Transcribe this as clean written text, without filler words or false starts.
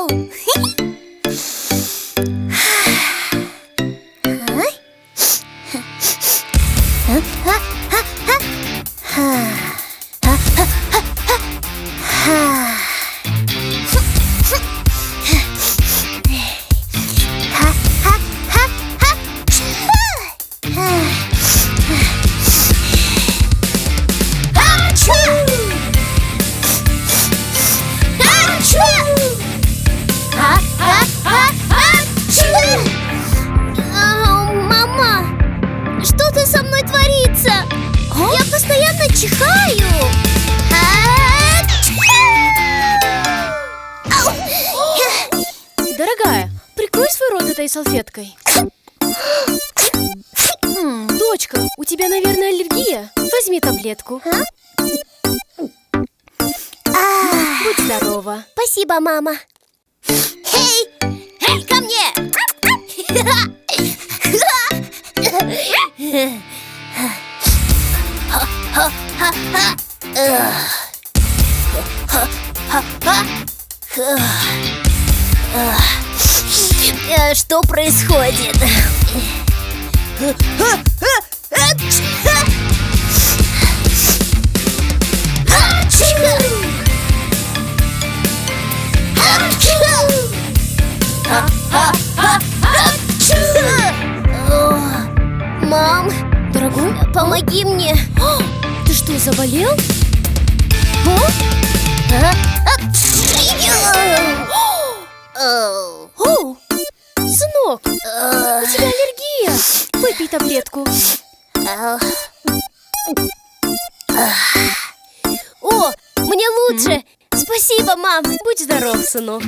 Ау! Мама, что-то со мной творится? Я постоянно чихаю. Дорогая, прикрой свой рот этой салфеткой. Дочка, у тебя, наверное, аллергия? Возьми таблетку. Будь здорова. Спасибо, мама. Эй, эй, ко мне! Что происходит? Мам, Дорогой, помоги мне. ты что, заболел? О, сынок, у тебя аллергия. Выпей таблетку. О, мне лучше. Спасибо, мам. Будь здоров, сынок.